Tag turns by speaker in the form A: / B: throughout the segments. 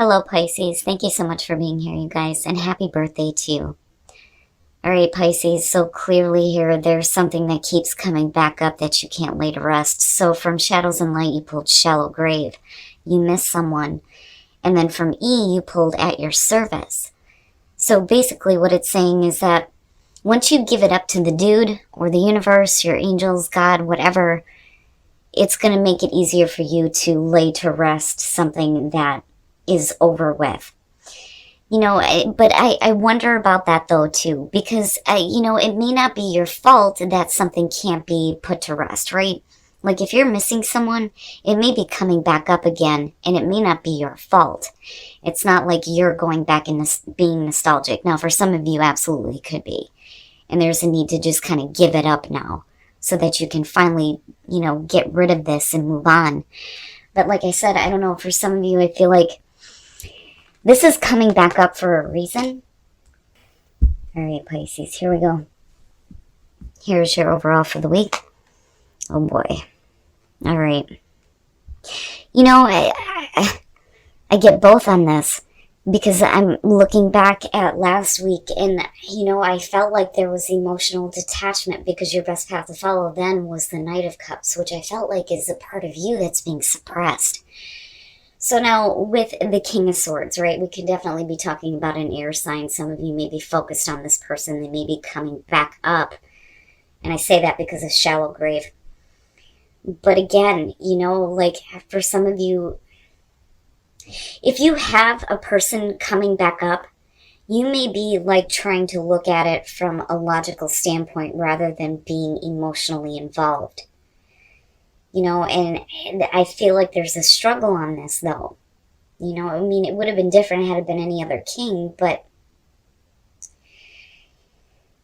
A: Hello, Pisces. Thank you so much for being here, you guys, and happy birthday to you. All right, Pisces, so clearly here, there's something that keeps coming back up that you can't lay to rest. So from Shadows and Light, you pulled Shallow Grave. You miss someone. And then from E, you pulled At Your Service. So basically what it's saying is that once you give it up to the dude or the universe, your angels, God, whatever, it's going to make it easier for you to lay to rest something that is over with. But I wonder about that though too, because, it may not be your fault that something can't be put to rest, right? Like if you're missing someone, it may be coming back up again and it may not be your fault. It's not like you're going back and being nostalgic. Now, for some of you, absolutely could be. And there's a need to just kind of give it up now so that you can finally, get rid of this and move on. But like I said, I don't know, for some of you, I feel like this is coming back up for a reason. All right, Pisces, here we go. Here's your overall for the week. Oh boy. All right. I get both on this because I'm looking back at last week and, I felt like there was emotional detachment because your best path to follow then was the Knight of Cups, which I felt like is a part of you that's being suppressed. So now with the King of Swords, right, we could definitely be talking about an air sign. Some of you may be focused on this person. They may be coming back up. And I say that because of Shallow Grave. But again, for some of you, if you have a person coming back up, you may be trying to look at it from a logical standpoint rather than being emotionally involved. And I feel like there's a struggle on this, though. It would have been different had it been any other king, but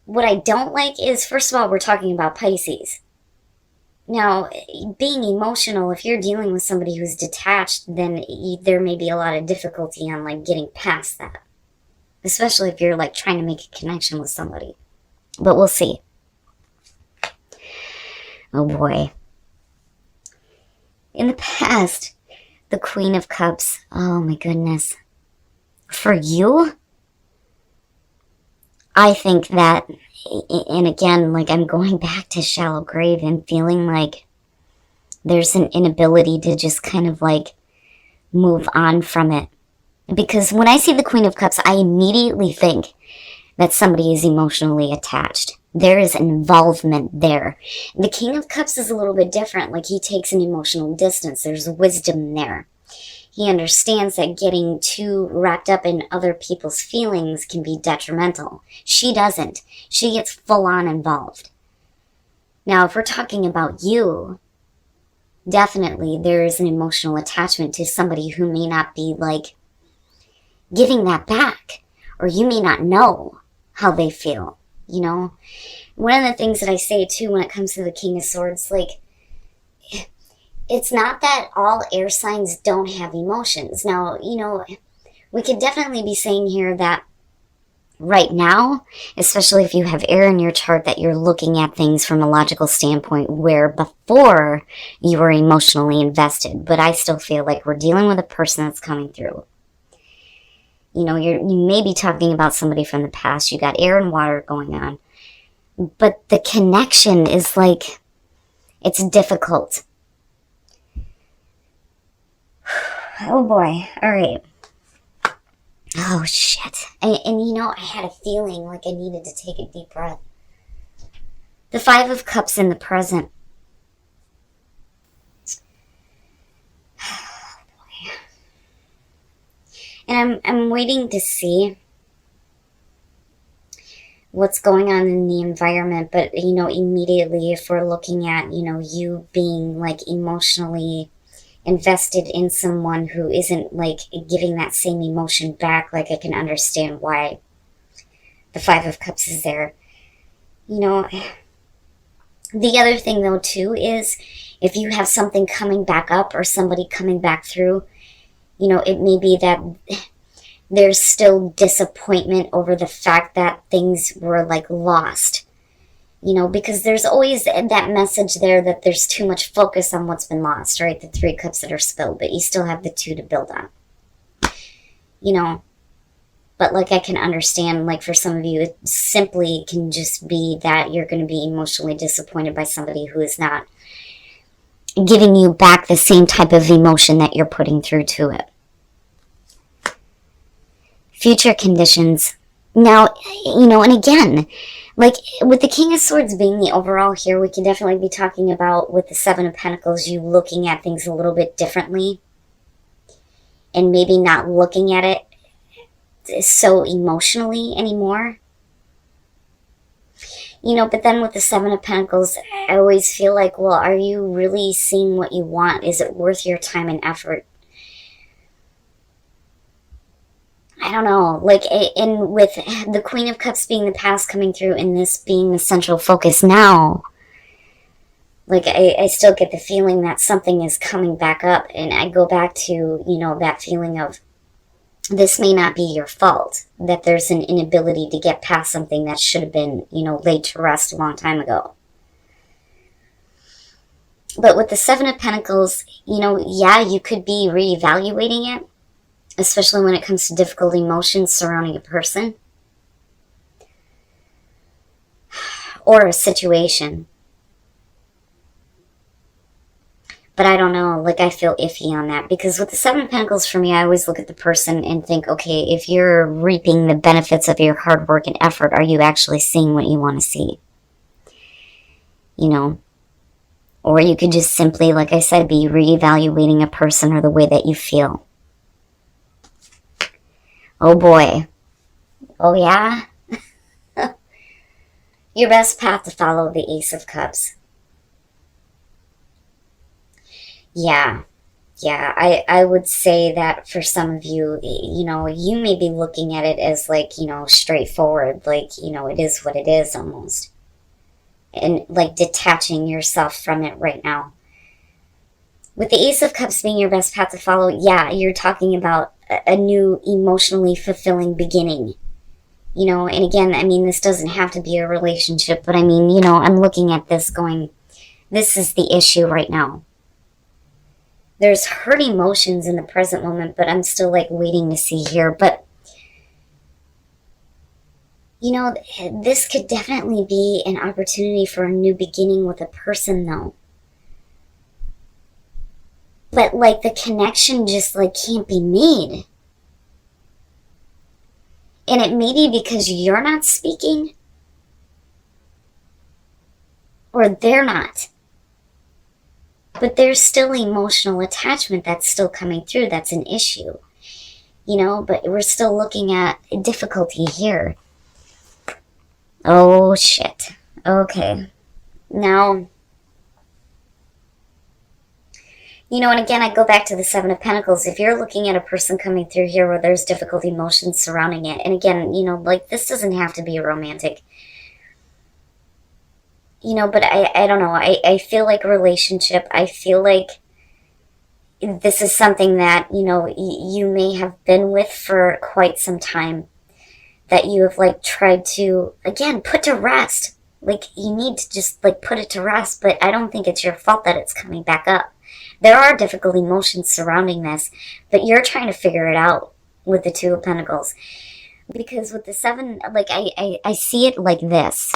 A: what I don't like is, first of all, we're talking about Pisces. Now, being emotional, if you're dealing with somebody who's detached, then there may be a lot of difficulty on, getting past that. Especially if you're, trying to make a connection with somebody. But we'll see. Oh, boy. In the past, the Queen of Cups, oh my goodness. For you, I think that, and again, I'm going back to Shallow Grave and feeling like there's an inability to just kind of move on from it. Because when I see the Queen of Cups, I immediately think that somebody is emotionally attached. There is an involvement there. The King of Cups is a little bit different. He takes an emotional distance. There's wisdom there. He understands that getting too wrapped up in other people's feelings can be detrimental. She doesn't. She gets full on involved. Now, if we're talking about you, definitely there is an emotional attachment to somebody who may not be giving that back, or you may not know how they feel. One of the things that I say too when it comes to the King of Swords, it's not that all air signs don't have emotions. Now, we could definitely be saying here that right now, especially if you have air in your chart, that you're looking at things from a logical standpoint where before you were emotionally invested. But I still feel like we're dealing with a person that's coming through. You may be talking about somebody from the past. You got air and water going on. But the connection is it's difficult. Oh boy. All right. Oh shit. And I had a feeling like I needed to take a deep breath. The Five of Cups in the present. And I'm waiting to see what's going on in the environment. But, immediately if we're looking at, you being emotionally invested in someone who isn't giving that same emotion back, I can understand why the Five of Cups is there. The other thing though too is if you have something coming back up or somebody coming back through, it may be that there's still disappointment over the fact that things were lost. Because there's always that message there that there's too much focus on what's been lost, right? The 3 cups that are spilled, but you still have the 2 to build on. you know. But like, I can understand, like, for some of you, it simply can just be that you're going to be emotionally disappointed by somebody who is not giving you back the same type of emotion that you're putting through to it. Future conditions. Now, and again, like with the King of Swords being the overall here, we can definitely be talking about, with the Seven of Pentacles, you looking at things a little bit differently and maybe not looking at it so emotionally anymore. But then with the Seven of Pentacles, I always feel like, well, are you really seeing what you want? Is it worth your time and effort? I don't know, like, and with the Queen of Cups being the past coming through and this being the central focus now, like, I still get the feeling that something is coming back up, and I go back to, that feeling of, this may not be your fault, that there's an inability to get past something that should have been, laid to rest a long time ago. But with the Seven of Pentacles, yeah, you could be reevaluating it, especially when it comes to difficult emotions surrounding a person or a situation. But I don't know, like, I feel iffy on that, because with the Seven of Pentacles, for me, I always look at the person and think, okay, if you're reaping the benefits of your hard work and effort, are you actually seeing what you want to see? Or you could just simply, like I said, be reevaluating a person or the way that you feel. Oh boy. Oh yeah? Your best path to follow, the Ace of Cups. Yeah, I would say that for some of you, you may be looking at it as, like, straightforward, like, it is what it is almost. And, like, detaching yourself from it right now. With the Ace of Cups being your best path to follow, yeah, you're talking about a new emotionally fulfilling beginning. And again, I mean, this doesn't have to be a relationship, but I mean, I'm looking at this going, this is the issue right now. There's hurt emotions in the present moment, but I'm still, like, waiting to see here. But, this could definitely be an opportunity for a new beginning with a person, though. But, like, the connection just, like, can't be made. And it may be because you're not speaking, or they're not. But there's still emotional attachment that's still coming through. That's an issue. But we're still looking at difficulty here. Oh, shit. Okay. Now, and again, I go back to the Seven of Pentacles. If you're looking at a person coming through here where there's difficult emotions surrounding it, and again, like, this doesn't have to be a romantic, but I don't know. I feel like a relationship. I feel like this is something that, you may have been with for quite some time, that you have, like, tried to, again, put to rest. Like, you need to just, like, put it to rest, but I don't think it's your fault that it's coming back up. There are difficult emotions surrounding this, but you're trying to figure it out with the Two of Pentacles. Because with the Seven, like, I see it like this.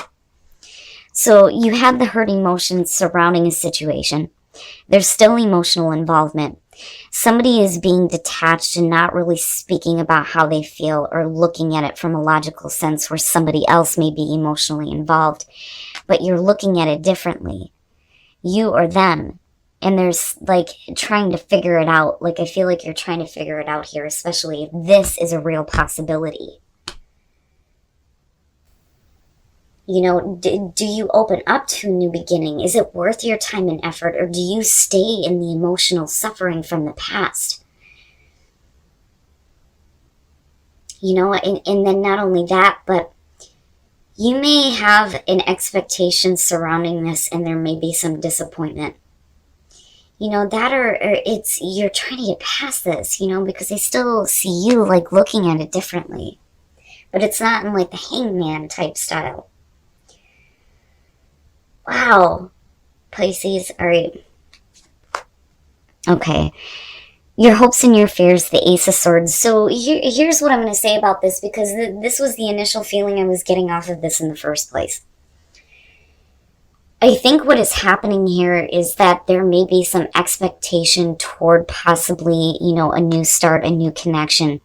A: So you have the hurt emotions surrounding a situation. There's still emotional involvement. Somebody is being detached and not really speaking about how they feel or looking at it from a logical sense, where somebody else may be emotionally involved, but you're looking at it differently. You or them. And there's, like, trying to figure it out. Like, I feel like you're trying to figure it out here, especially if this is a real possibility. Do you open up to a new beginning? Is it worth your time and effort, or do you stay in the emotional suffering from the past? And then not only that, but you may have an expectation surrounding this, and there may be some disappointment. That, or it's, you're trying to get past this, because I still see you, like, looking at it differently. But it's not in, like, the hangman type style. Wow. Pisces, all right. Okay. Your hopes and your fears, the Ace of Swords. So here's what I'm going to say about this, because this was the initial feeling I was getting off of this in the first place. I think what is happening here is that there may be some expectation toward possibly, a new start, a new connection.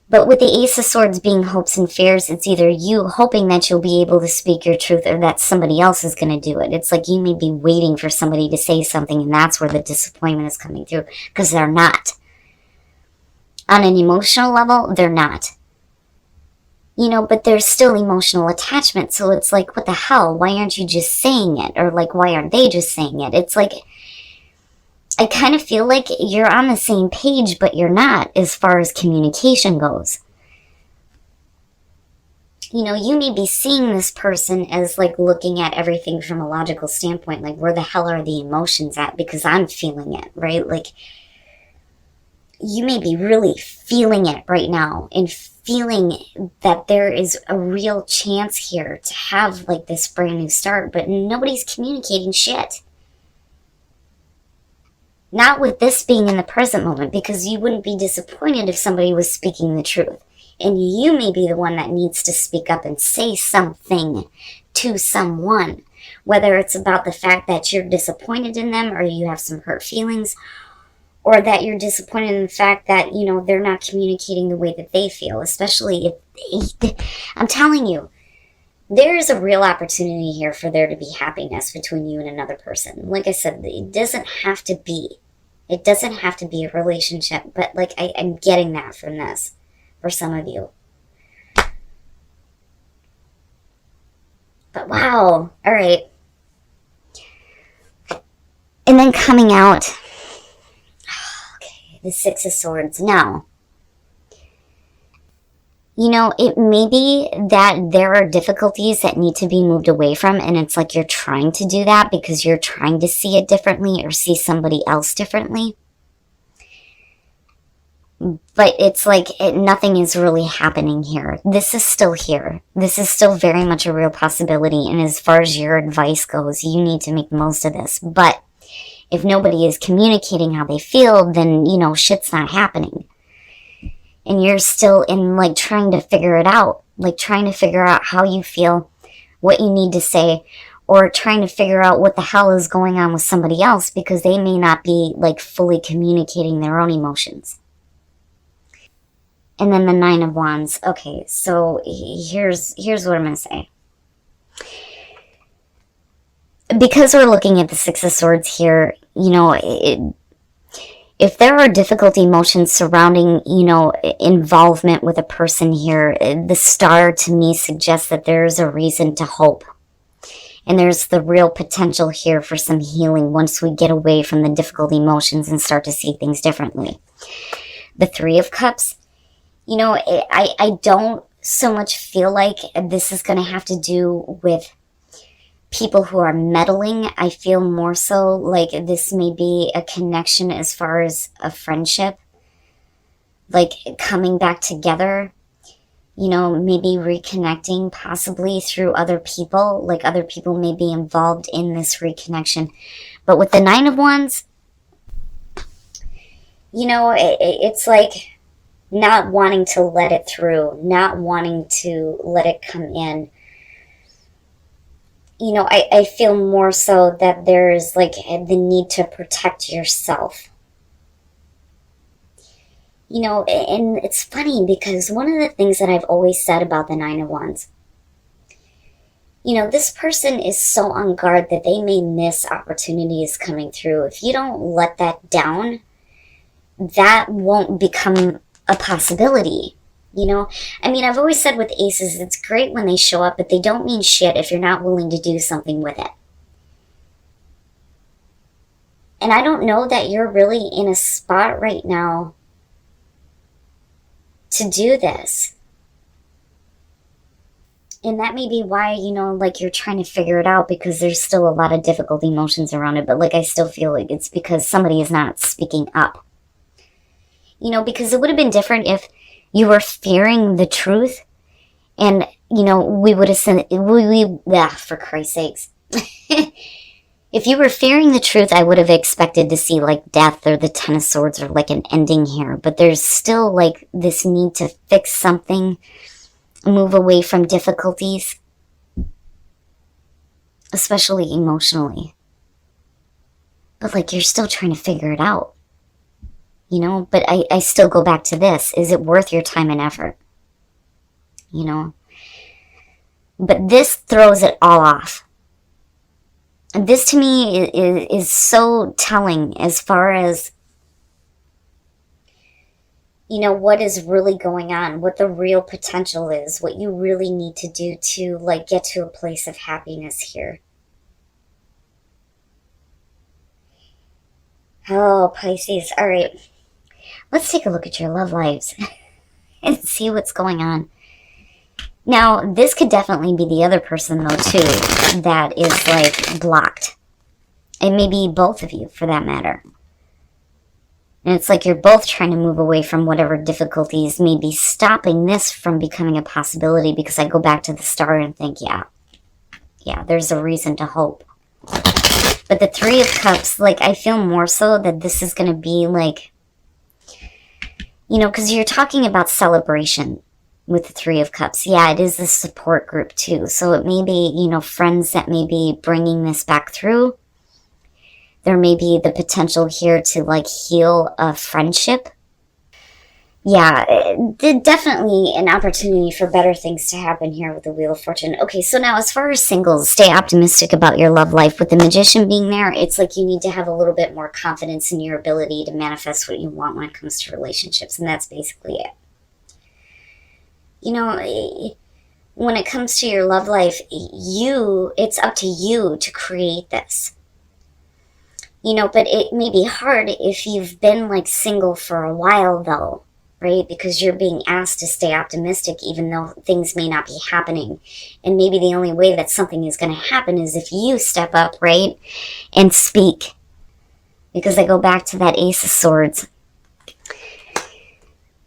A: But with the Ace of Swords being hopes and fears, it's either you hoping that you'll be able to speak your truth or that somebody else is going to do it. It's like you may be waiting for somebody to say something, and that's where the disappointment is coming through, because they're not. On an emotional level, they're not. But there's still emotional attachment, so it's like, what the hell? Why aren't you just saying it? Or like, why aren't they just saying it? It's like, I kind of feel like you're on the same page, but you're not as far as communication goes. You may be seeing this person as like looking at everything from a logical standpoint, like where the hell are the emotions at? Because I'm feeling it, right? Like, you may be really feeling it right now and feeling that there is a real chance here to have like this brand new start, but nobody's communicating shit. Not with this being in the present moment, because you wouldn't be disappointed if somebody was speaking the truth. And you may be the one that needs to speak up and say something to someone, whether it's about the fact that you're disappointed in them or you have some hurt feelings, or that you're disappointed in the fact that, they're not communicating the way that they feel, especially if I'm telling you, there is a real opportunity here for there to be happiness between you and another person. Like I said, it doesn't have to be a relationship, but like I'm getting that from this for some of you. But wow, all right. And then coming out, the Six of Swords. Now, it may be that there are difficulties that need to be moved away from, and it's like you're trying to do that because you're trying to see it differently or see somebody else differently. But it's like nothing is really happening here. This is still here. This is still very much a real possibility, and as far as your advice goes, you need to make the most of this. But if nobody is communicating how they feel, then, shit's not happening. And you're still in, like, trying to figure it out. Like, trying to figure out how you feel, what you need to say, or trying to figure out what the hell is going on with somebody else, because they may not be, like, fully communicating their own emotions. And then the Nine of Wands. Okay, so here's what I'm going to say. Because we're looking at the Six of Swords here, if there are difficult emotions surrounding, involvement with a person here, the star to me suggests that there's a reason to hope. And there's the real potential here for some healing once we get away from the difficult emotions and start to see things differently. The Three of Cups, I don't so much feel like this is going to have to do with people who are meddling. I feel more so like this may be a connection as far as a friendship, like coming back together, maybe reconnecting possibly through other people, like other people may be involved in this reconnection. But with the Nine of Wands, it's like not wanting to let it through, not wanting to let it come in. I feel more so that there's like the need to protect yourself. And it's funny because one of the things that I've always said about the Nine of Wands, this person is so on guard that they may miss opportunities coming through. If you don't let that down, that won't become a possibility. I've always said with aces, it's great when they show up, but they don't mean shit if you're not willing to do something with it. And I don't know that you're really in a spot right now to do this. And that may be why, you're trying to figure it out, because there's still a lot of difficult emotions around it. But I still feel like it's because somebody is not speaking up. Because it would have been different if you were fearing the truth, and, we would have said, for Christ's sakes. If you were fearing the truth, I would have expected to see like death or the Ten of Swords or like an ending here. But there's still like this need to fix something, move away from difficulties, especially emotionally. But like you're still trying to figure it out, you know? But I still go back to this. Is it worth your time and effort? You know? But this throws it all off. This to me is so telling as far as, you know, what is really going on, what the real potential is, what you really need to do to like get to a place of happiness here. Oh, Pisces. All right. Let's take a look at your love lives and see what's going on. Now, this could definitely be the other person, though, too, that is, like, blocked. It may be both of you, for that matter. And it's like you're both trying to move away from whatever difficulties may be stopping this from becoming a possibility, because I go back to the star and think, yeah, there's a reason to hope. But the Three of Cups, like, I feel more so that this is going to be, like, you know, because you're talking about celebration with the Three of Cups. Yeah, it is a support group too. So it may be, you know, friends that may be bringing this back through. There may be the potential here to like heal a friendship. Yeah, definitely an opportunity for better things to happen here with the Wheel of Fortune. Okay, so now as far as singles, stay optimistic about your love life. With the Magician being there, it's like you need to have a little bit more confidence in your ability to manifest what you want when it comes to relationships. And that's basically it. You know, when it comes to your love life, it's up to you to create this. You know, but it may be hard if you've been like single for a while though, right? Because you're being asked to stay optimistic even though things may not be happening. And maybe the only way that something is going to happen is if you step up, right? And speak. Because I go back to that Ace of Swords.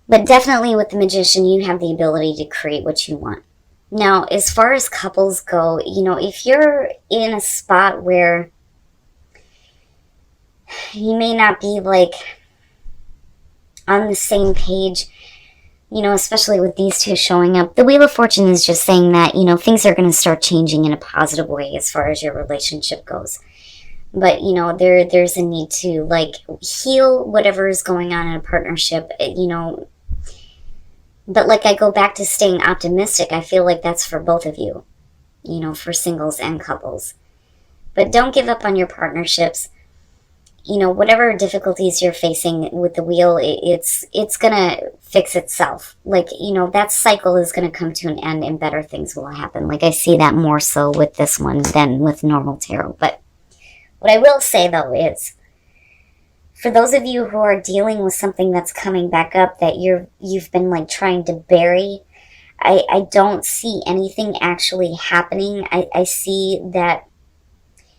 A: But definitely with the Magician, you have the ability to create what you want. Now, as far as couples go, you know, if you're in a spot where you may not be like on the same page, you know, especially with these two showing up, the Wheel of Fortune is just saying that, you know, things are going to start changing in a positive way as far as your relationship goes. But, you know, there's a need to like heal whatever is going on in a partnership, you know. But like I go back to staying optimistic. I feel like that's for both of you, you know, for singles and couples. But don't give up on your partnerships. You know, whatever difficulties you're facing with the wheel, it's going to fix itself. Like, you know, that cycle is going to come to an end and better things will happen. Like I see that more so with this one than with normal tarot. But what I will say, though, is for those of you who are dealing with something that's coming back up that you've been like trying to bury, I don't see anything actually happening. I see that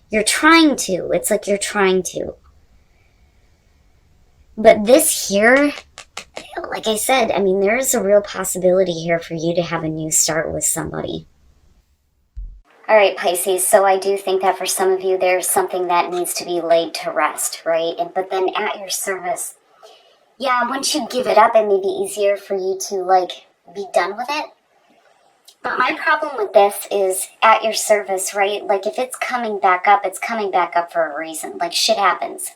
A: you're trying to. It's like you're trying to. But this here, like I said, I mean, there is a real possibility here for you to have a new start with somebody. All right, Pisces, so I do think that for some of you, there's something that needs to be laid to rest, right? But then at your service, yeah, once you give it up, it may be easier for you to, like, be done with it. But my problem with this is at your service, right? Like, if it's coming back up, it's coming back up for a reason. Like, shit happens.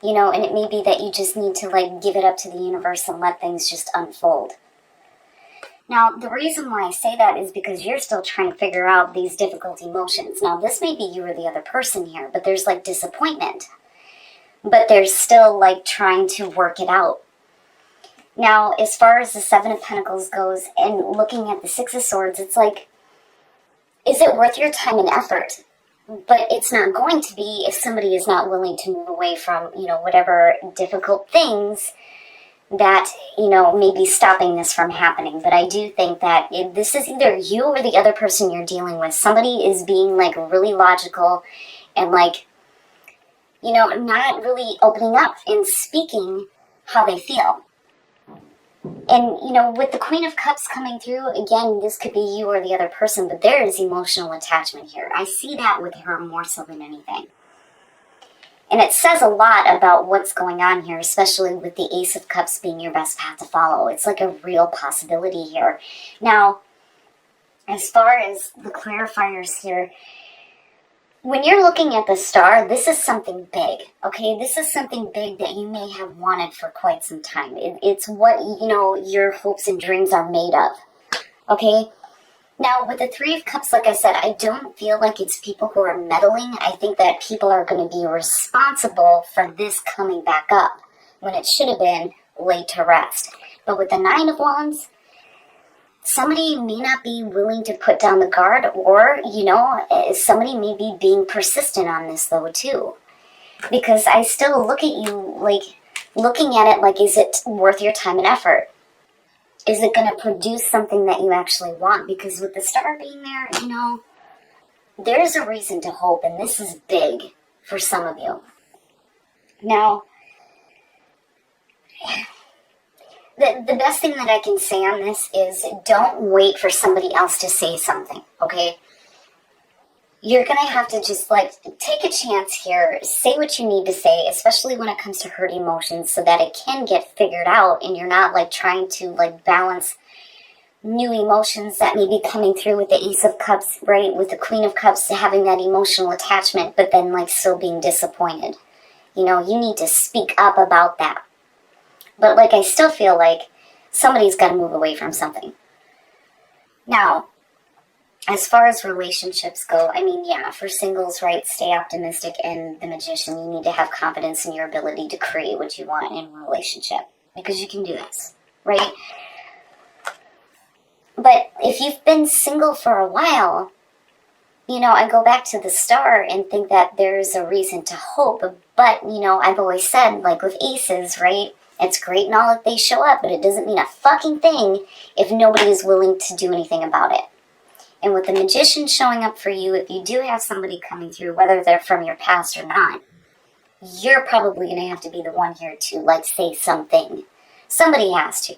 A: You know, and it may be that you just need to, like, give it up to the universe and let things just unfold. Now, the reason why I say that is because you're still trying to figure out these difficult emotions. Now, this may be you or the other person here, but there's, like, disappointment. But there's still, like, trying to work it out. Now, as far as the Seven of Pentacles goes, and looking at the Six of Swords, it's like, is it worth your time and effort? But it's not going to be if somebody is not willing to move away from, you know, whatever difficult things that, you know, may be stopping this from happening. But I do think that this is either you or the other person you're dealing with. Somebody is being, like, really logical and, like, you know, not really opening up and speaking how they feel. And, you know, with the Queen of Cups coming through, again, this could be you or the other person, but there is emotional attachment here. I see that with her more so than anything. And it says a lot about what's going on here, especially with the Ace of Cups being your best path to follow. It's like a real possibility here. Now, as far as the clarifiers here, when you're looking at the star, this is something big, okay? This is something big that you may have wanted for quite some time. It's what, your hopes and dreams are made of, okay? Now, with the Three of Cups, like I said, I don't feel like it's people who are meddling. I think that people are going to be responsible for this coming back up when it should have been laid to rest. But with the Nine of Wands, somebody may not be willing to put down the guard, or, somebody may be being persistent on this, though, too. Because I still look at you, like, looking at it like, is it worth your time and effort? Is it going to produce something that you actually want? Because with the star being there, there's a reason to hope, and this is big for some of you. Now, the best thing that I can say on this is don't wait for somebody else to say something, okay? You're going to have to just, take a chance here, say what you need to say, especially when it comes to hurt emotions, so that it can get figured out and you're not, trying to, balance new emotions that may be coming through with the Ace of Cups, right? With the Queen of Cups having that emotional attachment, but then, still being disappointed. You need to speak up about that. But, I still feel like somebody's got to move away from something. Now, as far as relationships go, for singles, right, stay optimistic, and the Magician, you need to have confidence in your ability to create what you want in a relationship, because you can do this, right? But if you've been single for a while, I go back to the star and think that there's a reason to hope, but, I've always said, with aces, right, it's great and all if they show up, but it doesn't mean a fucking thing if nobody is willing to do anything about it. And with the Magician showing up for you, if you do have somebody coming through, whether they're from your past or not, you're probably going to have to be the one here to, say something. Somebody has to.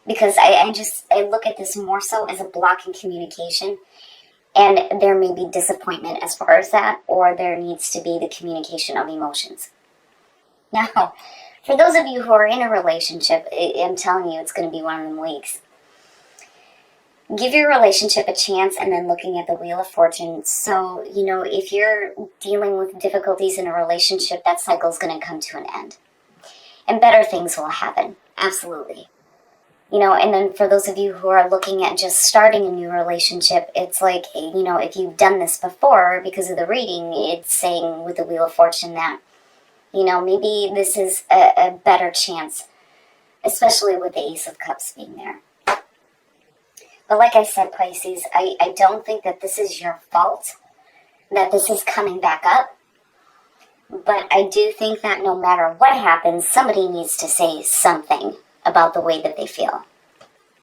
A: Because I look at this more so as a block in communication, and there may be disappointment as far as that, or there needs to be the communication of emotions. Now, for those of you who are in a relationship, I'm telling you, it's going to be one of them weeks. Give your relationship a chance, and then looking at the Wheel of Fortune. So, if you're dealing with difficulties in a relationship, that cycle is going to come to an end. And better things will happen. Absolutely. And then for those of you who are looking at just starting a new relationship, it's like, if you've done this before, because of the reading, it's saying with the Wheel of Fortune that, maybe this is a better chance, especially with the Ace of Cups being there. But like I said, Pisces, I don't think that this is your fault, that this is coming back up. But I do think that no matter what happens, somebody needs to say something about the way that they feel.